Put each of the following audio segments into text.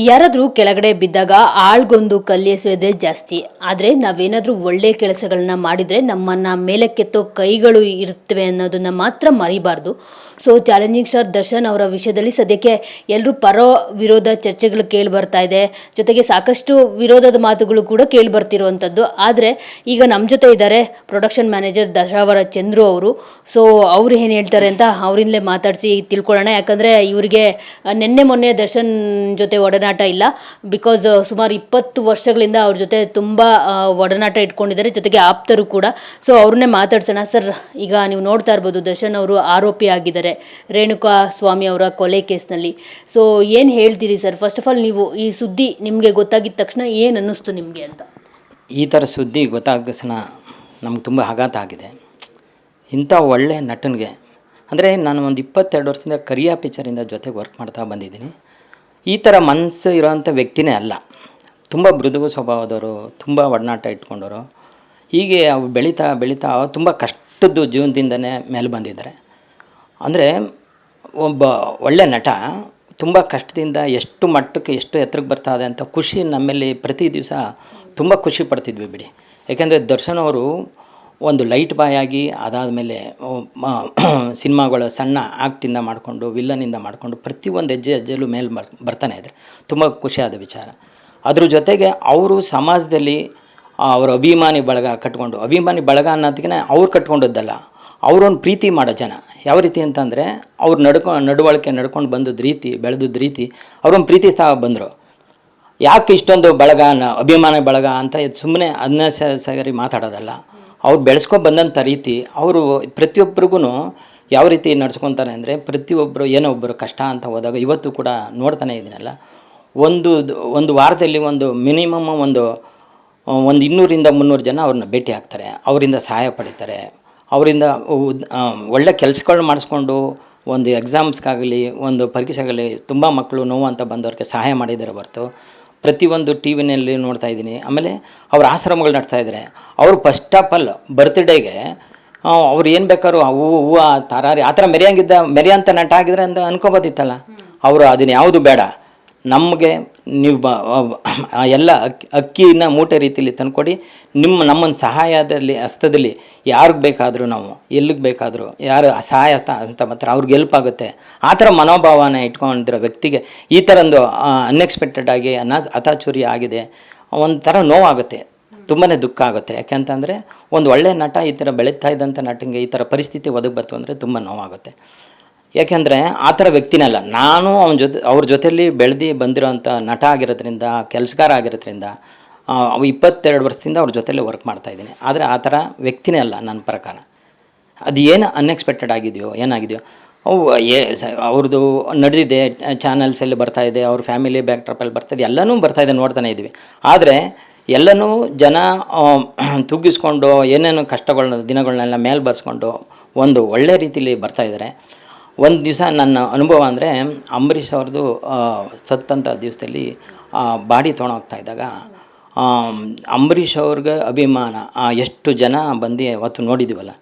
ಯಾರಾದರೂ ಕೆಳಗಡೆ ಬಿದ್ದಾಗ ಆಳ್ಗೊಂದು ಕಲ್ಲೆಸೆಯೋದೇ ಜಾಸ್ತಿ. ಆದರೆ ನಾವೇನಾದರೂ ಒಳ್ಳೆಯ ಕೆಲಸಗಳನ್ನ ಮಾಡಿದರೆ ನಮ್ಮನ್ನು ಮೇಲಕ್ಕೆತ್ತೋ ಕೈಗಳು ಇರ್ತವೆ ಅನ್ನೋದನ್ನು ಮಾತ್ರ ಮರಿಬಾರ್ದು. ಸೊ ಚಾಲೆಂಜಿಂಗ್ ಸ್ಟಾರ್ ದರ್ಶನ್ ಅವರ ವಿಷಯದಲ್ಲಿ ಸದ್ಯಕ್ಕೆ ಎಲ್ಲರೂ ಪರೋ ವಿರೋಧ ಚರ್ಚೆಗಳು ಕೇಳಿ ಬರ್ತಾ ಇದೆ. ಜೊತೆಗೆ ಸಾಕಷ್ಟು ವಿರೋಧದ ಮಾತುಗಳು ಕೂಡ ಕೇಳಿ ಬರ್ತಿರುವಂಥದ್ದು. ಆದರೆ ಈಗ ನಮ್ಮ ಜೊತೆ ಇದ್ದಾರೆ ಪ್ರೊಡಕ್ಷನ್ ಮ್ಯಾನೇಜರ್ ದಶಾವರ ಚಂದ್ರು ಅವರು. ಸೊ ಅವ್ರು ಏನು ಹೇಳ್ತಾರೆ ಅಂತ ಅವರಿಂದಲೇ ಮಾತಾಡಿಸಿ ತಿಳ್ಕೊಳ್ಳೋಣ. ಯಾಕಂದರೆ ಇವರಿಗೆ ನಿನ್ನೆ ಮೊನ್ನೆ ದರ್ಶನ್ ಜೊತೆ ಒಡನಾಟ ಇಲ್ಲ. ಬಿಕಾಸ್ ಸುಮಾರು 20 ವರ್ಷಗಳಿಂದ ಅವ್ರ ಜೊತೆ ತುಂಬ ಒಡನಾಟ ಇಟ್ಕೊಂಡಿದ್ದಾರೆ, ಜೊತೆಗೆ ಆಪ್ತರು ಕೂಡ. ಸೊ ಅವ್ರನ್ನೇ ಮಾತಾಡ್ಸೋಣ. ಸರ್, ಈಗ ನೀವು ನೋಡ್ತಾ ಇರ್ಬೋದು ದರ್ಶನ್ ಅವರು ಆರೋಪಿ ಆಗಿದ್ದಾರೆ ರೇಣುಕಾ ಸ್ವಾಮಿ ಅವರ ಕೊಲೆ ಕೇಸ್ನಲ್ಲಿ. ಸೊ ಏನು ಹೇಳ್ತೀರಿ ಸರ್? ಫಸ್ಟ್ ಆಫ್ ಆಲ್ ನೀವು ಈ ಸುದ್ದಿ ನಿಮಗೆ ಗೊತ್ತಾಗಿದ್ದ ತಕ್ಷಣ ಏನು ಅನ್ನಿಸ್ತು ನಿಮಗೆ ಅಂತ? ಈ ಥರ ಸುದ್ದಿ ಗೊತ್ತಾದ ತಕ್ಷಣ ನಮ್ಗೆ ತುಂಬ ಆಘಾತ ಆಗಿದೆ. ಇಂಥ ಒಳ್ಳೆಯ ನಟನಿಗೆ ಅಂದರೆ ನಾನು ಒಂದು 22 ವರ್ಷದಿಂದ ಕರಿಯಾ ಪಿಕ್ಚರಿಂದ ಜೊತೆಗೆ ವರ್ಕ್ ಮಾಡ್ತಾ ಬಂದಿದ್ದೀನಿ. ಈ ಥರ ಮನಸ್ಸು ಇರೋವಂಥ ವ್ಯಕ್ತಿನೇ ಅಲ್ಲ. ತುಂಬ ಮೃದು ಸ್ವಭಾವದವರು, ತುಂಬ ಒಡನಾಟ ಇಟ್ಕೊಂಡವರು. ಹೀಗೆ ಅವು ಬೆಳೀತಾ ಬೆಳೀತಾ ತುಂಬ ಕಷ್ಟದ್ದು ಜೀವನದಿಂದನೇ ಮೇಲೆ ಬಂದಿದ್ದಾರೆ. ಅಂದರೆ ಒಬ್ಬ ಒಳ್ಳೆಯ ನಟ ತುಂಬ ಕಷ್ಟದಿಂದ ಎಷ್ಟು ಮಟ್ಟಕ್ಕೆ ಎಷ್ಟು ಎತ್ತರಕ್ಕೆ ಬರ್ತಾಯಿದೆ ಅಂತ ಖುಷಿ ನಮ್ಮಲ್ಲಿ ಪ್ರತಿ ದಿವಸ ತುಂಬ ಖುಷಿ ಪಡ್ತಿದ್ವಿ ಬಿಡಿ. ಯಾಕೆಂದರೆ ದರ್ಶನ್ ಅವರು ಒಂದು ಲೈಟ್ ಬಾಯ್ ಆಗಿ ಅದಾದಮೇಲೆ ಸಿನಿಮಾಗಳು ಸಣ್ಣ ಆ್ಯಕ್ಟಿಂದ ಮಾಡಿಕೊಂಡು ವಿಲ್ಲನಿಂದ ಮಾಡಿಕೊಂಡು ಪ್ರತಿಯೊಂದು ಹೆಜ್ಜೆಯಲ್ಲೂ ಮೇಲೆ ಬರ್ತಾನೆ ಇದ್ದಾರೆ. ತುಂಬ ಖುಷಿಯಾದ ವಿಚಾರ. ಅದ್ರ ಜೊತೆಗೆ ಅವರು ಸಮಾಜದಲ್ಲಿ ಅವರ ಅಭಿಮಾನಿ ಬಳಗ ಕಟ್ಕೊಂಡು, ಅಭಿಮಾನಿ ಬಳಗ ಅನ್ನೋದಕ್ಕೆ ಅವ್ರು ಕಟ್ಕೊಂಡದ್ದಲ್ಲ, ಅವರೊಂದು ಪ್ರೀತಿ ಮಾಡೋ ಜನ. ಯಾವ ರೀತಿ ಅಂತಂದರೆ ಅವ್ರು ನಡವಳಿಕೆ ನಡ್ಕೊಂಡು ಬಂದದ್ದು ರೀತಿ, ಬೆಳೆದದ್ದು ರೀತಿ, ಅವ್ರೊಂದು ಪ್ರೀತಿಸ್ತಾ ಬಂದರು. ಯಾಕೆ ಇಷ್ಟೊಂದು ಬಳಗ ಅಭಿಮಾನಿ ಬಳಗ ಅಂತ ಸುಮ್ಮನೆ ಅನ್ನೆಸರಿ ಮಾತಾಡೋದಲ್ಲ. ಅವ್ರು ಬೆಳೆಸ್ಕೊಂಡು ಬಂದಂಥ ರೀತಿ, ಅವರು ಪ್ರತಿಯೊಬ್ಬರಿಗೂ ಯಾವ ರೀತಿ ನಡ್ಸ್ಕೊತಾರೆ ಅಂದರೆ, ಪ್ರತಿಯೊಬ್ಬರು ಏನೋ ಒಬ್ಬರು ಕಷ್ಟ ಅಂತ ಹೋದಾಗ ಇವತ್ತು ಕೂಡ ನೋಡ್ತಾನೆ ಇದ್ದೀನಲ್ಲ, ಒಂದು ವಾರದಲ್ಲಿ ಒಂದು ಮಿನಿಮಮ್ ಒಂದು 200-300 ಜನ ಅವ್ರನ್ನ ಭೇಟಿ ಆಗ್ತಾರೆ, ಅವರಿಂದ ಸಹಾಯ ಪಡಿತಾರೆ, ಅವರಿಂದ ಒಳ್ಳೆ ಕೆಲಸಗಳು ಮಾಡಿಸ್ಕೊಂಡು ಒಂದು ಎಕ್ಸಾಮ್ಸ್ಗಾಗಲಿ ಒಂದು ಪರೀಕ್ಷೆಗಾಗಲಿ ತುಂಬ ಮಕ್ಕಳು ನೋವು ಅಂತ ಬಂದವ್ರಿಗೆ ಸಹಾಯ ಮಾಡಿದ್ದಾರೆ ಹೊರತು ಪ್ರತಿಯೊಂದು ಟಿ ವಿನಲ್ಲಿ ನೋಡ್ತಾ ಇದ್ದೀನಿ. ಆಮೇಲೆ ಅವ್ರ ಆಶ್ರಮಗಳು ನಡೆಸ್ತಾಯಿದ್ದಾರೆ. ಅವರು ಫಸ್ಟ್ ಆಫ್ ಆಲ್ ಬರ್ತ್ಡೇಗೆ ಅವ್ರು ಏನು ಬೇಕಾದ್ರು ಹೂವು ತರಾರಿ ಆ ಥರ ಮೆರೆಯಂಥ ನಟ ಆಗಿದ್ರೆ ಅಂತ ಅನ್ಕೋಬೋದಿತ್ತಲ್ಲ. ಅವರು ಅದನ್ನು ಯಾವುದು ಬೇಡ, ನಮಗೆ ನೀವು ಎಲ್ಲ ಅಕ್ಕಿನ ಮೂಟೆ ರೀತಿಯಲ್ಲಿ ತಂದುಕೊಡಿ, ನಮ್ಮನ್ನು ಸಹಾಯದಲ್ಲಿ ಹಸ್ತದಲ್ಲಿ ಯಾರಿಗೆ ಬೇಕಾದರೂ ನಾವು ಎಲ್ಲಿಗೆ ಬೇಕಾದರೂ ಯಾರು ಸಹಾಯ ಅಂತ ಮಾತ್ರ ಅವ್ರಿಗೆ ಹೆಲ್ಪ್ ಆಗುತ್ತೆ. ಆ ಥರ ಮನೋಭಾವನೆ ಇಟ್ಕೊಂಡಿರೋ ವ್ಯಕ್ತಿಗೆ ಈ ಥರದ್ದು ಅನ್ಎಕ್ಸ್ಪೆಕ್ಟೆಡ್ ಆಗಿ ಅತಾಚುರಿ ಆಗಿದೆ. ಒಂಥರ ನೋವಾಗುತ್ತೆ, ತುಂಬಾ ದುಃಖ ಆಗುತ್ತೆ. ಯಾಕೆಂತಂದರೆ ಒಂದು ಒಳ್ಳೆಯ ನಟ ಈ ಥರ ಬೆಳೀತಾ ಇದ್ದಂಥ ನಟನಿಗೆ ಈ ಥರ ಪರಿಸ್ಥಿತಿ ಒದಗಿ ಅಂದರೆ ತುಂಬ ನೋವಾಗುತ್ತೆ. ಯಾಕೆಂದರೆ ಆ ಥರ ವ್ಯಕ್ತಿನಲ್ಲ ನಾನು. ಅವ್ರ ಜೊತೆಯಲ್ಲಿ ಬೆಳೆದು ಬಂದಿರೋಂಥ ನಟ ಆಗಿರೋದ್ರಿಂದ, ಕೆಲಸಗಾರ ಆಗಿರೋದ್ರಿಂದ 22 ವರ್ಷದಿಂದ ಅವ್ರ ಜೊತೆಯಲ್ಲಿ ವರ್ಕ್ ಮಾಡ್ತಾಯಿದ್ದೀನಿ. ಆದರೆ ಆ ಥರ ವ್ಯಕ್ತಿನೇ ಅಲ್ಲ ನನ್ನ ಪ್ರಕಾರ. ಅದು ಏನು ಅನ್ಎಕ್ಸ್ಪೆಕ್ಟೆಡ್ ಆಗಿದೆಯೋ ಏನಾಗಿದೆಯೋ ಅವ್ರದ್ದು ನಡೆದಿದೆ, ಚಾನಲ್ಸಲ್ಲಿ ಬರ್ತಾಯಿದೆ, ಅವ್ರ ಫ್ಯಾಮಿಲಿ ಬ್ಯಾಕ್ ಡ್ರಾಪಲ್ಲಿ ಬರ್ತಾಯಿದೆ, ಎಲ್ಲನೂ ಬರ್ತಾಯಿದೆ, ನೋಡ್ತಾನೆ ಇದ್ವಿ. ಆದರೆ ಎಲ್ಲನೂ ಜನ ತುಗ್ಗಿಸ್ಕೊಂಡು ಏನೇನು ಕಷ್ಟಗಳನ್ನ ದಿನಗಳನ್ನೆಲ್ಲ ಮೇಲೆ ಬರ್ಸ್ಕೊಂಡು ಒಂದು ಒಳ್ಳೆ ರೀತಿಯಲ್ಲಿ ಬರ್ತಾಯಿದ್ದಾರೆ. ಒಂದು ದಿವಸ ನನ್ನ ಅನುಭವ ಅಂದರೆ, ಅಂಬರೀಷ್ ಅವ್ರದ್ದು ಸತ್ತಂಥ ದಿವಸದಲ್ಲಿ ಬಾಡಿ ತೊಗೊಂಡೋಗ್ತಾ ಇದ್ದಾಗ ಅಂಬರೀಷ್ ಅವ್ರಿಗೆ ಅಭಿಮಾನ ಎಷ್ಟು ಜನ ಬಂದು ಅವತ್ತು ನೋಡಿದ್ದೀವಲ್ಲ.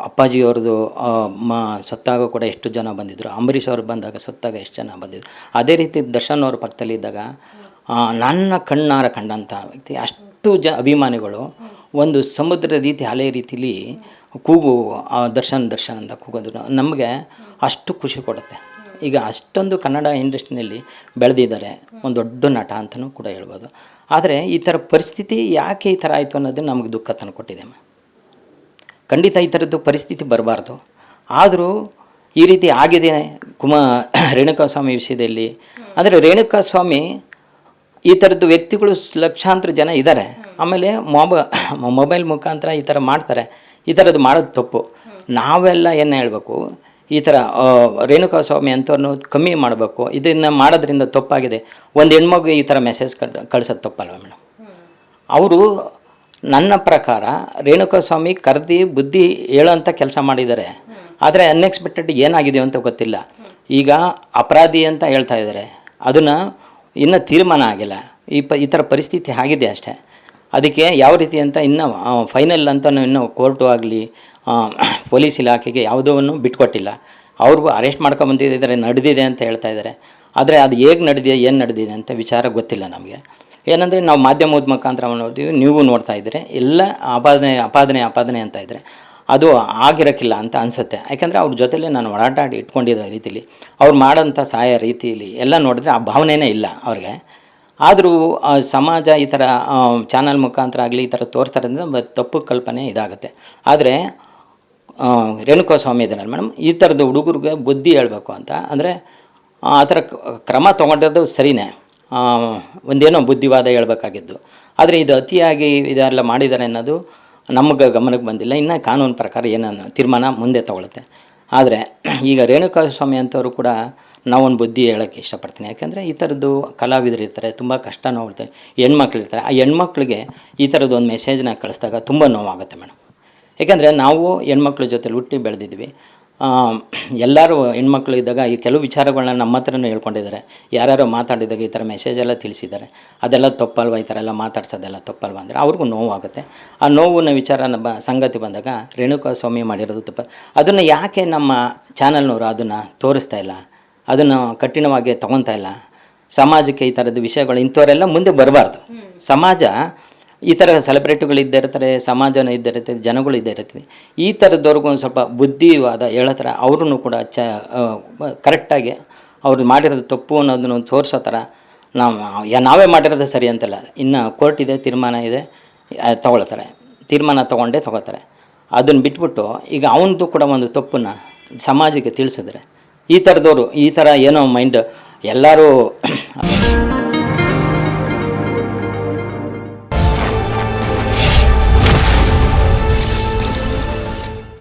ಅಪ್ಪಾಜಿಯವ್ರದ್ದು ಸತ್ತಾಗ ಕೂಡ ಎಷ್ಟು ಜನ ಬಂದಿದ್ದರು, ಅಂಬರೀಷ್ ಅವ್ರು ಬಂದಾಗ ಸತ್ತಾಗ ಎಷ್ಟು ಜನ ಬಂದಿದ್ದರು. ಅದೇ ರೀತಿ ದರ್ಶನ್ ಅವ್ರ ಪಕ್ಕದಲ್ಲಿದ್ದಾಗ ನನ್ನ ಕಣ್ಣಾರ ಕಂಡಂಥ ವ್ಯಕ್ತಿ ಅಷ್ಟು ಅಭಿಮಾನಿಗಳು ಒಂದು ಸಮುದ್ರ ರೀತಿ ಅಲೆ ರೀತಿಲಿ ಕೂಗು ದರ್ಶನ್ ಅಂತ ಕೂಗೋದು ನಮಗೆ ಅಷ್ಟು ಖುಷಿ ಕೊಡುತ್ತೆ. ಈಗ ಅಷ್ಟೊಂದು ಕನ್ನಡ ಇಂಡಸ್ಟ್ರಿನಲ್ಲಿ ಬೆಳೆದಿದ್ದಾರೆ, ಒಂದು ದೊಡ್ಡ ನಟ ಅಂತಲೂ ಕೂಡ ಹೇಳ್ಬೋದು. ಆದರೆ ಈ ಥರ ಪರಿಸ್ಥಿತಿ ಯಾಕೆ ಈ ಥರ ಆಯಿತು ಅನ್ನೋದು ನಮಗೆ ದುಃಖ ತಂದು ಕೊಟ್ಟಿದೆ. ಖಂಡಿತ ಈ ಥರದ್ದು ಪರಿಸ್ಥಿತಿ ಬರಬಾರ್ದು. ಆದರೂ ಈ ರೀತಿ ಆಗಿದೆ ರೇಣುಕಾಸ್ವಾಮಿ ವಿಷಯದಲ್ಲಿ. ಅಂದರೆ ರೇಣುಕಾಸ್ವಾಮಿ ಈ ಥರದ್ದು ವ್ಯಕ್ತಿಗಳು ಲಕ್ಷಾಂತರ ಜನ ಇದ್ದಾರೆ. ಆಮೇಲೆ ಮೊಬೈಲ್ ಮುಖಾಂತರ ಈ ಥರ ಮಾಡ್ತಾರೆ. ಈ ಥರದ್ದು ಮಾಡೋದು ತಪ್ಪು. ನಾವೆಲ್ಲ ಏನು ಹೇಳಬೇಕು, ಈ ಥರ ರೇಣುಕಾಸ್ವಾಮಿ ಅಂಥವ್ರನ್ನು ಕಮ್ಮಿ ಮಾಡಬೇಕು. ಇದನ್ನು ಮಾಡೋದ್ರಿಂದ ತಪ್ಪಾಗಿದೆ. ಒಂದು ಹೆಣ್ಮಗು ಈ ಥರ ಮೆಸೇಜ್ ಕಳಿಸೋದು ತಪ್ಪಲ್ವ ಮೇಡಮ್? ಅವರು ನನ್ನ ಪ್ರಕಾರ ರೇಣುಕಾಸ್ವಾಮಿ ಕರೆದಿ ಬುದ್ಧಿ ಹೇಳೋಂಥ ಕೆಲಸ ಮಾಡಿದ್ದಾರೆ. ಆದರೆ ಅನ್ಎಕ್ಸ್ಪೆಕ್ಟೆಡ್ ಏನಾಗಿದೆ ಅಂತ ಗೊತ್ತಿಲ್ಲ. ಈಗ ಅಪರಾಧಿ ಅಂತ ಹೇಳ್ತಾ ಇದ್ದಾರೆ, ಅದನ್ನು ಇನ್ನೂ ತೀರ್ಮಾನ ಆಗಿಲ್ಲ. ಈ ಥರ ಪರಿಸ್ಥಿತಿ ಆಗಿದೆ ಅಷ್ಟೇ. ಅದಕ್ಕೆ ಯಾವ ರೀತಿ ಅಂತ ಇನ್ನೂ ಫೈನಲ್ ಅಂತ ಇನ್ನೂ ಕೋರ್ಟು ಆಗಲಿ ಪೊಲೀಸ್ ಇಲಾಖೆಗೆ ಯಾವುದನ್ನು ಬಿಟ್ಕೊಟ್ಟಿಲ್ಲ. ಅವ್ರಿಗೂ ಅರೆಸ್ಟ್ ಮಾಡ್ಕೊಂಬಂದಿದ್ದಾರೆ, ನಡೆದಿದೆ ಅಂತ ಹೇಳ್ತಾ ಇದ್ದಾರೆ. ಆದರೆ ಅದು ಹೇಗೆ ನಡೆದಿದೆ ಏನು ನಡೆದಿದೆ ಅಂತ ವಿಚಾರ ಗೊತ್ತಿಲ್ಲ ನಮಗೆ. ಏನಂದರೆ ನಾವು ಮಾಧ್ಯಮದ ಮುಖಾಂತರ ನೋಡ್ತೀವಿ, ನೀವು ನೋಡ್ತಾ ಇದ್ದೀರಿ, ಎಲ್ಲ ಆಪಾದನೆ ಅಂತ ಇದ್ದರೆ ಅದು ಆಗಿರೋಕ್ಕಿಲ್ಲ ಅಂತ ಅನಿಸುತ್ತೆ. ಯಾಕೆಂದರೆ ಅವ್ರ ಜೊತೆಲೇ ನಾನು ಒಡಾಟ ಇಟ್ಕೊಂಡಿರೋ ರೀತಿಲಿ ಅವ್ರು ಮಾಡೋಂಥ ಸಹಾಯ ರೀತಿಯಲ್ಲಿ ಎಲ್ಲ ನೋಡಿದ್ರೆ ಆ ಭಾವನೆಯೇ ಇಲ್ಲ ಅವ್ರಿಗೆ. ಆದರೂ ಸಮಾಜ ಈ ಥರ ಚಾನಲ್ ಮುಖಾಂತರ ಆಗಲಿ ಈ ಥರ ತೋರಿಸ್ತಾರಿಂದ ತಪ್ಪು ಕಲ್ಪನೆ ಇದಾಗುತ್ತೆ. ಆದರೆ ರೇಣುಕಾಸ್ವಾಮಿ ಇದ್ದಾರಲ್ಲ ಮೇಡಮ್, ಈ ಥರದ ಹುಡುಗರಿಗೆ ಬುದ್ಧಿ ಹೇಳಬೇಕು ಅಂತ ಅಂದರೆ ಆ ಥರ ಕ್ರಮ ತೊಗೊಂಡಿರೋದು ಸರಿಯೇ, ಒಂದೇನೋ ಬುದ್ಧಿವಾದ ಹೇಳಬೇಕಾಗಿದ್ದು. ಆದರೆ ಇದು ಅತಿಯಾಗಿ ಇದೆಲ್ಲ ಮಾಡಿದ್ದಾರೆ ಅನ್ನೋದು ನಮಗೆ ಗಮನಕ್ಕೆ ಬಂದಿಲ್ಲ. ಇನ್ನು ಕಾನೂನು ಪ್ರಕಾರ ಏನನ್ನು ತೀರ್ಮಾನ ಮುಂದೆ ತಗೊಳುತ್ತೆ. ಆದರೆ ಈಗ ರೇಣುಕಾಸ್ವಾಮಿ ಅಂಥವರು ಕೂಡ ನಾವೊಂದು ಬುದ್ಧಿ ಹೇಳೋಕ್ಕೆ ಇಷ್ಟಪಡ್ತೀನಿ. ಯಾಕೆಂದರೆ ಈ ಥರದ್ದು ಕಲಾವಿದರು ಇರ್ತಾರೆ, ತುಂಬ ಕಷ್ಟ ನೋಡ್ತಾರೆ, ಹೆಣ್ಮಕ್ಳು ಇರ್ತಾರೆ. ಆ ಹೆಣ್ಮಕ್ಳಿಗೆ ಈ ಥರದ್ದು ಒಂದು ಮೆಸೇಜ್ನ ಕಳಿಸಿದಾಗ ತುಂಬ ನೋವಾಗುತ್ತೆ ಮೇಡಮ್. ಏಕೆಂದರೆ ನಾವು ಹೆಣ್ಮಕ್ಳ ಜೊತೆಲಿ ಹುಟ್ಟಿ ಬೆಳೆದಿದ್ವಿ. ಎಲ್ಲರೂ ಹೆಣ್ಮಕ್ಳು ಇದ್ದಾಗ ಈ ಕೆಲವು ವಿಚಾರಗಳನ್ನ ನಮ್ಮ ಹತ್ರನೂ ಹೇಳ್ಕೊಂಡಿದ್ದಾರೆ. ಯಾರ್ಯಾರೋ ಮಾತಾಡಿದಾಗ ಈ ಥರ ಮೆಸೇಜೆಲ್ಲ ತಿಳಿಸಿದ್ದಾರೆ. ಅದೆಲ್ಲ ತಪ್ಪಲ್ವ, ಈ ಥರ ಎಲ್ಲ ಮಾತಾಡ್ಸೋದೆಲ್ಲ ತಪ್ಪಲ್ವ ಅಂದರೆ ಅವ್ರಿಗೂ ನೋವಾಗುತ್ತೆ. ಆ ನೋವಿನ ವಿಚಾರ ಸಂಗತಿ ಬಂದಾಗ ರೇಣುಕಾಸ್ವಾಮಿ ಮಾಡಿರೋದು ತಪ್ಪ. ಅದನ್ನು ಯಾಕೆ ನಮ್ಮ ಚಾನಲ್ನವರು ಅದನ್ನು ತೋರಿಸ್ತಾ ಇಲ್ಲ, ಅದನ್ನು ಕಠಿಣವಾಗಿ ತೊಗೊತಾ ಇಲ್ಲ? ಸಮಾಜಕ್ಕೆ ಈ ಥರದ ವಿಷಯಗಳು ಇಂಥವರೆಲ್ಲ ಮುಂದೆ ಬರಬಾರ್ದು. ಸಮಾಜ ಈ ಥರ ಸೆಲೆಬ್ರಿಟಿಗಳು ಇದ್ದೇ ಇರ್ತಾರೆ, ಸಮಾಜನೂ ಇದ್ದೇ ಇರ್ತದೆ, ಜನಗಳು ಇದ್ದೇ ಇರ್ತದೆ. ಈ ಥರದವ್ರಿಗೂ ಒಂದು ಸ್ವಲ್ಪ ಬುದ್ಧಿವಾದ ಹೇಳೋ ಥರ ಅವ್ರೂ ಕೂಡ ಕರೆಕ್ಟಾಗಿ ಅವ್ರು ಮಾಡಿರೋದು ತಪ್ಪು ಅನ್ನೋದನ್ನು ತೋರಿಸೋ ಥರ ನಾವೇ ಮಾಡಿರೋದು ಸರಿ ಅಂತಲ್ಲ. ಇನ್ನು ಕೋರ್ಟ್ ಇದೆ, ತೀರ್ಮಾನ ಇದೆ, ತೊಗೊಳ್ತಾರೆ. ತೀರ್ಮಾನ ತೊಗೊಳ್ತಾರೆ. ಅದನ್ನು ಬಿಟ್ಬಿಟ್ಟು ಈಗ ಅವನದು ಕೂಡ ಒಂದು ತಪ್ಪನ್ನು ಸಮಾಜಕ್ಕೆ ತಿಳಿಸಿದ್ರೆ ಈ ಥರದವರು ಈ ಥರ ಏನೋ ಮೈಂಡ್ ಎಲ್ಲರೂ